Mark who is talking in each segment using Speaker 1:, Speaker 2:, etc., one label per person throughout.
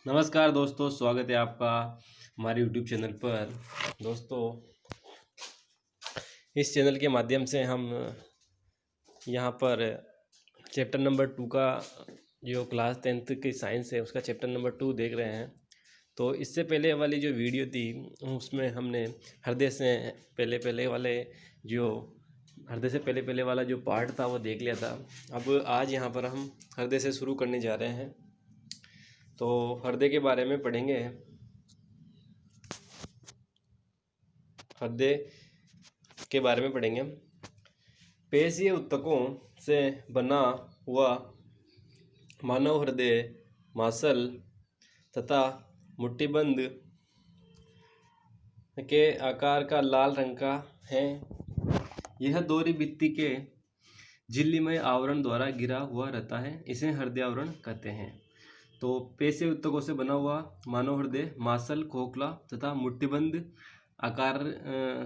Speaker 1: नमस्कार दोस्तों, स्वागत है आपका हमारे YouTube चैनल पर। दोस्तों, इस चैनल के माध्यम से हम यहाँ पर चैप्टर नंबर 2 का जो क्लास 10th की साइंस है उसका चैप्टर नंबर 2 देख रहे हैं। तो इससे पहले वाली जो वीडियो थी उसमें हमने हृदय से पहले वाला जो पार्ट था वो देख लिया था। अब आज यहाँ पर हम हृदय से शुरू करने जा रहे हैं। तो हृदय के बारे में पढ़ेंगे। हृदय के बारे में पढ़ेंगे। पेशीय ऊतकों से बना हुआ मानव हृदय मांसल तथा मुट्ठीबंद के आकार का लाल रंग का है। यह दोहरी भित्ति के झिल्लीमय आवरण द्वारा घिरा हुआ रहता है। इसे हृदय आवरण कहते हैं। तो पेशीय ऊतकों से बना हुआ मानव हृदय मांसल खोखला तथा मुट्ठीबंद आकार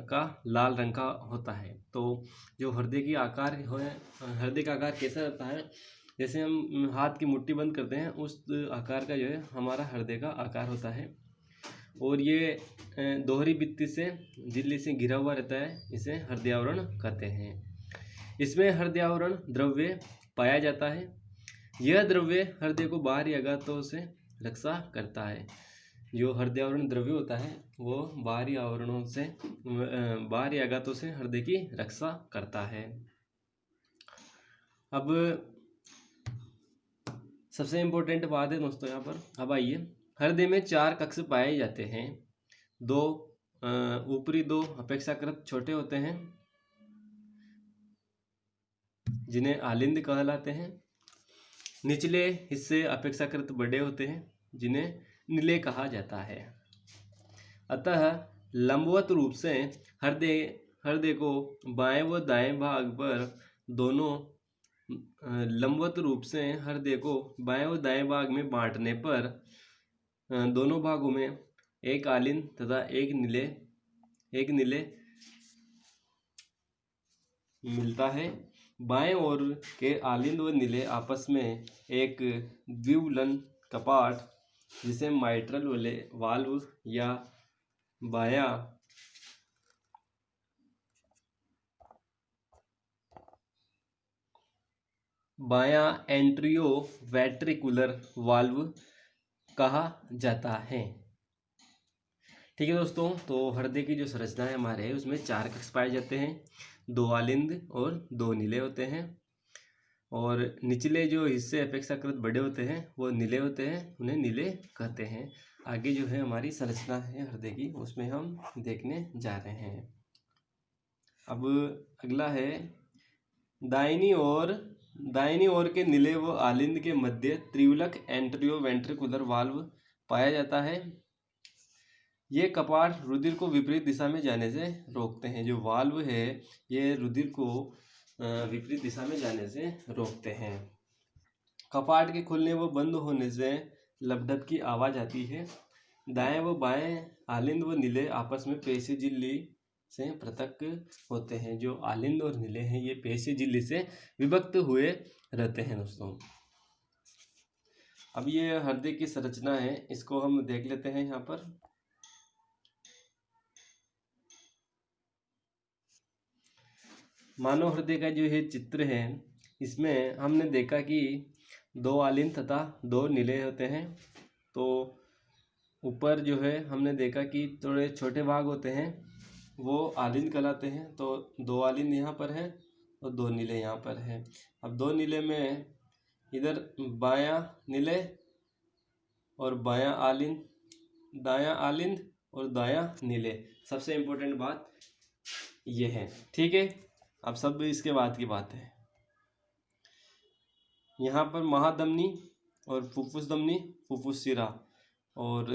Speaker 1: का लाल रंग का होता है। तो जो हृदय का आकार कैसा रहता है, जैसे हम हाथ की मुट्ठी बंद करते हैं उस आकार का जो है हमारा हृदय का आकार होता है। और ये दोहरी भित्ति से झिल्ली से घिरा हुआ रहता है। इसे हृदय आवरण कहते हैं। इसमें हृदय आवरण द्रव्य पाया जाता है। यह द्रव्य हृदय को बाहरी आघातों से रक्षा करता है। जो हृदय आवरण द्रव्य होता है वो बाहरी आघातों से हृदय की रक्षा करता है। अब सबसे इम्पोर्टेंट बात है दोस्तों यहाँ पर। अब आइए, हृदय में 4 कक्ष पाए जाते हैं। 2 ऊपरी 2 अपेक्षाकृत छोटे होते हैं जिन्हें आलिंद कहलाते हैं। निचले हिस्से अपेक्षाकृत बड़े होते हैं जिन्हें निलय कहा जाता है। अतः लंबवत रूप से हृदय को बाएं व दाएं भाग पर दोनों में बांटने पर दोनों भागों में एक आलिंद तथा एक निलय मिलता है। बाएं ओर के आलिंद व निलय आपस में एक द्विउलन कपाट जिसे माइट्रल वाल्व या बायां एंट्रियोवेंट्रिकुलर वाल्व कहा जाता है। ठीक है दोस्तों, तो हृदय की जो संरचना है हमारे उसमें 4 कक्ष पाए जाते हैं। 2 आलिंद और 2 निलय होते हैं। और निचले जो हिस्से अपेक्षाकृत बड़े होते हैं वो निलय होते हैं, उन्हें निलय कहते हैं। आगे जो है हमारी संरचना है हृदय की उसमें हम देखने जा रहे हैं। अब अगला है, दाहिनी ओर के निलय व आलिंद के मध्य त्रिवलक एंट्रियोवेंट्रिकुलर वाल्व पाया जाता है। ये कपाट रुधिर को विपरीत दिशा में जाने से रोकते हैं। जो वाल्व है ये रुधिर को विपरीत दिशा में जाने से रोकते हैं। कपाट के खुलने व बंद होने से लपडप की आवाज आती है। दाएं व बाएं आलिंद व निलय आपस में पेशी झिल्ली से पृथक होते हैं। जो आलिंद और निलय हैं ये पेशी झिल्ली से विभक्त हुए रहते हैं दोस्तों। अब ये हृदय की संरचना है, इसको हम देख लेते हैं। यहाँ पर मानव हृदय का जो ये चित्र है इसमें हमने देखा कि 2 आलिंद तथा 2 निलय होते हैं। तो ऊपर जो है हमने देखा कि थोड़े छोटे भाग होते हैं वो आलिंद कहलाते हैं। तो 2 आलिंद यहाँ पर है और 2 निलय यहाँ पर है। अब 2 निलय में इधर बायां निलय और बायां आलिंद, दायां आलिंद और दायां निलय। सबसे इम्पोर्टेंट बात ये है। ठीक है, अब सब इसके बाद की बात है। यहाँ पर महाधमनी और फुफ्फुस धमनी, फुफ्फुस शिरा, और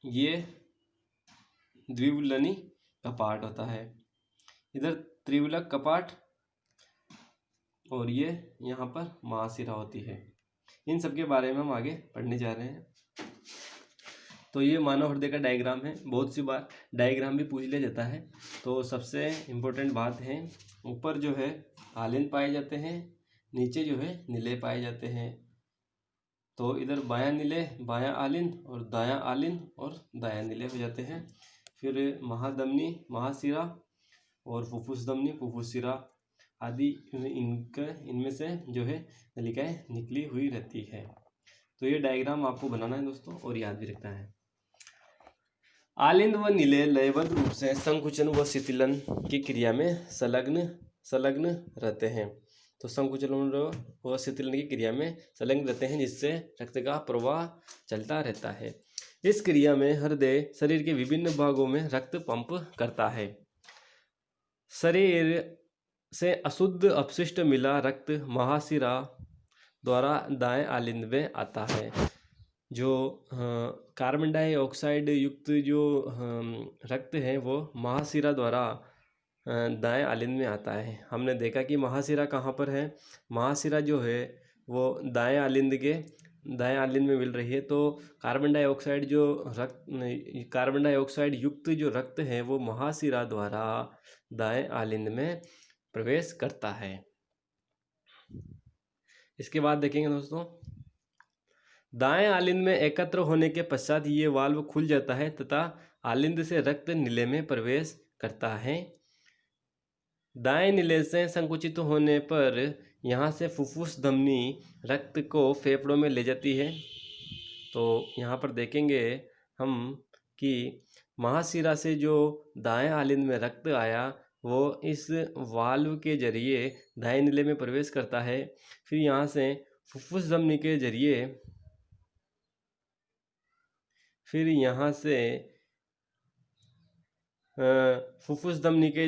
Speaker 1: ये द्विउलनी कपाट होता है। इधर त्रिवलक कपाट और ये यहाँ पर महाशिरा होती है। इन सब के बारे में हम आगे पढ़ने जा रहे हैं। तो ये मानव हृदय का डायग्राम है। बहुत सी बार डायग्राम भी पूछ लिया जाता है। तो सबसे इम्पोर्टेंट बात है, ऊपर जो है आलिंद पाए जाते हैं, नीचे जो है निलय पाए जाते हैं। तो इधर बायां नीले, बायां आलिंद और दायां आलिंद और दायां नीले हो जाते हैं। फिर महाधमनी, महाशिरा और फुफ्फुस धमनी, फुफ्फुस शिरा आदि इनमें से जो है नलिकाएं निकली हुई रहती है। तो ये डायग्राम आपको बनाना है दोस्तों और याद भी रखना है। आलिंद व नीले लयबद्ध रूप से संकुचन व शिथिलन की क्रिया में संलग्न रहते हैं। तो संकुचन व शिथिलन की क्रिया में संलग्न रहते हैं, जिससे रक्त का प्रवाह चलता रहता है। इस क्रिया में हृदय शरीर के विभिन्न भागों में रक्त पंप करता है। शरीर से अशुद्ध अपशिष्ट मिला रक्त महाशिरा द्वारा दाएं आलिंद में आता है। जो कार्बन डाइऑक्साइड युक्त जो रक्त है वो महाशिरा द्वारा दाएं आलिंद में आता है। हमने देखा कि महाशिरा कहाँ पर है, महाशिरा जो है वो दाएं आलिंद में मिल रही है। तो कार्बन डाइऑक्साइड युक्त जो रक्त है वो महाशिरा द्वारा दाएं आलिंद में प्रवेश करता है। इसके बाद देखेंगे दोस्तों, दाएं आलिंद में एकत्र होने के पश्चात ये वाल्व खुल जाता है तथा आलिंद से रक्त नीले में प्रवेश करता है। दाएं नीले से संकुचित होने पर यहाँ से फुफ्फुस धमनी रक्त को फेफड़ों में ले जाती है। तो यहाँ पर देखेंगे हम कि महाशिरा से जो दाएं आलिंद में रक्त आया वो इस वाल्व के जरिए दाएं नीले में प्रवेश करता है। फिर यहाँ से फुफ्फुस धमनी के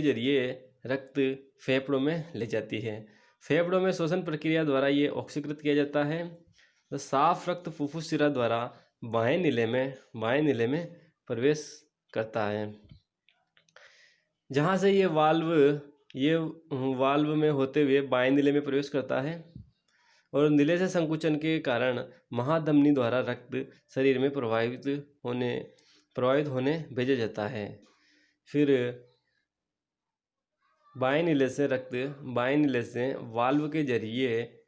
Speaker 1: जरिए रक्त फेफड़ों में ले जाती है। फेफड़ों में श्वसन प्रक्रिया द्वारा ये ऑक्सीकृत किया जाता है। तो साफ रक्त फुफ्फुस शिरा द्वारा बाएं नीले में प्रवेश करता है, जहाँ से ये वाल्व में होते हुए बाएं नीले में प्रवेश करता है और नीले से संकुचन के कारण महाधमनी द्वारा रक्त शरीर में प्रवाहित होने भेजा जाता है। फिर बाएं नीले से वाल्व के जरिए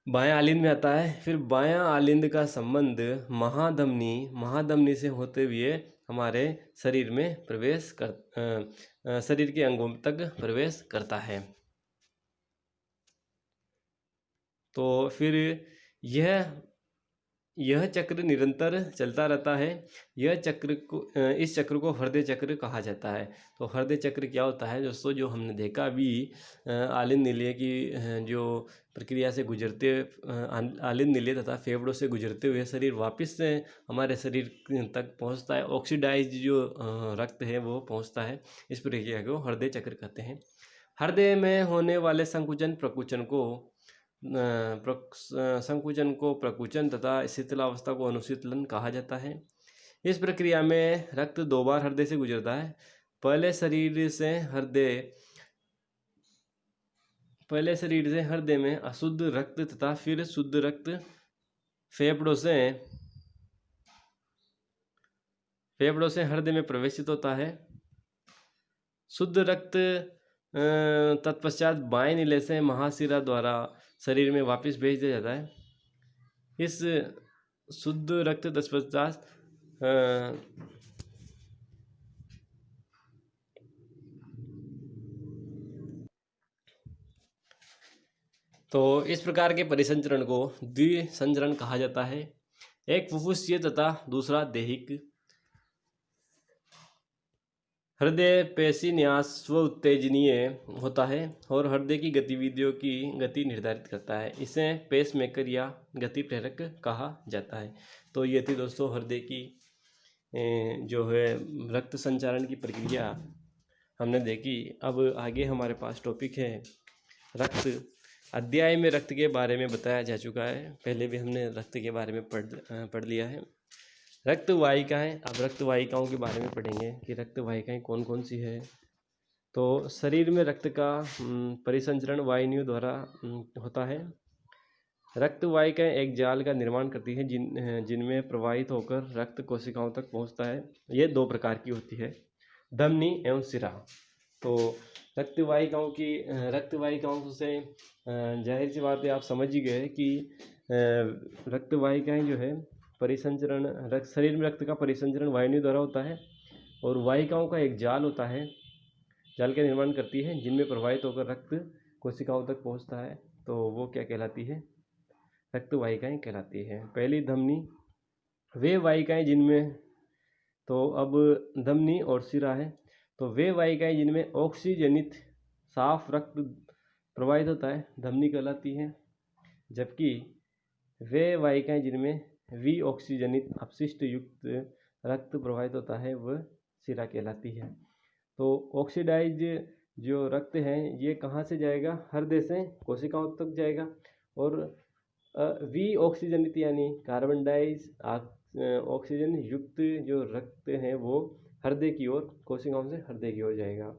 Speaker 1: बायां आलिंद में आता है। फिर बायां आलिंद का संबंध महाधमनी से होते हुए हमारे शरीर में शरीर के अंगों तक प्रवेश करता है। तो फिर यह चक्र निरंतर चलता रहता है। इस चक्र को हृदय चक्र कहा जाता है। तो हृदय चक्र क्या होता है दोस्तों, जो हमने देखा अभी आलिंद नीले की जो प्रक्रिया से गुजरते आलिंद नीले तथा फेफड़ों से गुजरते हुए शरीर वापस से हमारे शरीर तक पहुंचता है। ऑक्सीडाइज जो रक्त है वो पहुंचता है। इस प्रक्रिया को हृदय चक्र कहते हैं। हृदय में होने वाले संकुचन प्रकुचन तथा शिथिलावस्था को अनुशीतलन कहा जाता है। इस प्रक्रिया में रक्त 2 बार हृदय से गुजरता है। पहले शरीर से हृदय में अशुद्ध रक्त तथा फिर शुद्ध रक्त फेफड़ों से हृदय में प्रवेशित होता है। शुद्ध रक्त तत्पश्चात बाएं नीले से महाशिरा द्वारा शरीर में वापस भेज दिया जाता है। इस शुद्ध रक्त तत्पश्चात तो इस प्रकार के परिसंचरण को द्विसंचरण कहा जाता है। एक फुफ्फुसीय तथा दूसरा देहिक। हृदय पेशीन्यास स्व उत्तेजनीय होता है और हृदय की गतिविधियों की गति निर्धारित करता है। इसे पेसमेकर या गति प्रेरक कहा जाता है। तो ये थी दोस्तों हृदय की जो है रक्त संचारण की प्रक्रिया हमने देखी। अब आगे हमारे पास टॉपिक है रक्त। अध्याय में रक्त के बारे में बताया जा चुका है, पहले भी हमने रक्त के बारे में पढ़ लिया है। रक्त वाहिकाएं, अब रक्त वाहिकाओं के बारे में पढ़ेंगे कि रक्त वाहिकाएं कौन कौन सी है। तो शरीर में रक्त का परिसंचरण वाहिनियों द्वारा होता है। रक्त वाहिकाएं एक जाल का निर्माण करती है जिनमें प्रवाहित होकर रक्त कोशिकाओं तक पहुंचता है। ये 2 प्रकार की होती है, धमनी एवं शिरा। तो रक्त वाहिकाओं से जाहिर सी बात है आप समझ ही गए कि रक्त वाहिकाएं जो है परिसंचरण, रक्त शरीर में रक्त का परिसंचरण वाहिनियों द्वारा होता है और वाहिकाओं का एक जाल होता है, जाल का निर्माण करती है जिनमें प्रवाहित होकर रक्त कोशिकाओं तक पहुंचता है। तो वो क्या कहलाती है? रक्त वाहिकाएं कहलाती है। पहली धमनी, वे वाहिकाएं जिनमें, तो अब धमनी और सिरा है, तो वे वाहिकाएं जिनमें ऑक्सीजनित साफ रक्त प्रवाहित होता है धमनी कहलाती है, जबकि वे वाहिकाएं जिनमें विऑक्सीजनित अपशिष्ट युक्त रक्त प्रवाहित होता है वह सिरा कहलाती है। तो ऑक्सीडाइज जो रक्त है ये कहाँ से जाएगा? हृदय से कोशिकाओं तक जाएगा, और विऑक्सीजनित यानी कार्बन डाइज ऑक्सीजन युक्त जो रक्त है वो हृदय की ओर, कोशिकाओं से हृदय की ओर जाएगा।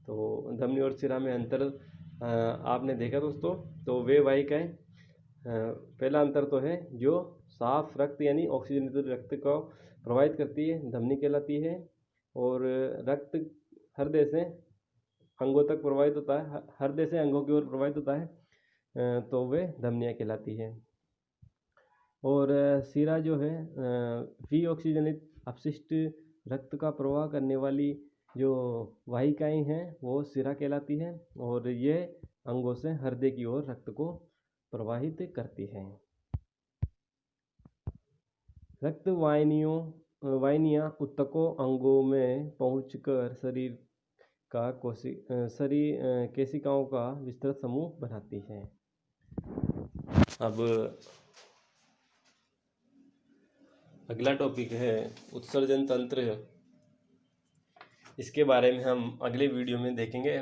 Speaker 1: तो धमनी और सिरा में अंतर आपने देखा दोस्तों। तो वे वाहिकाएं, पहला अंतर तो है जो साफ रक्त यानी ऑक्सीजनित रक्त को प्रवाहित करती है धमनी कहलाती है, और रक्त हृदय से अंगों तक प्रवाहित होता है, हृदय से अंगों की ओर प्रवाहित होता है तो वे धमनियाँ कहलाती है। और सिरा जो है विऑक्सीजनित अपशिष्ट रक्त का प्रवाह करने वाली जो वाहिकाएं हैं वो सिरा कहलाती है, और ये अंगों से हृदय की ओर रक्त को प्रवाहित करती है। रक्त वाहिनियाँ ऊतकों अंगों में पहुंचकर शरीर केशिकाओं का विस्तृत समूह बनाती है। अब अगला टॉपिक है उत्सर्जन तंत्र। इसके बारे में हम अगले वीडियो में देखेंगे।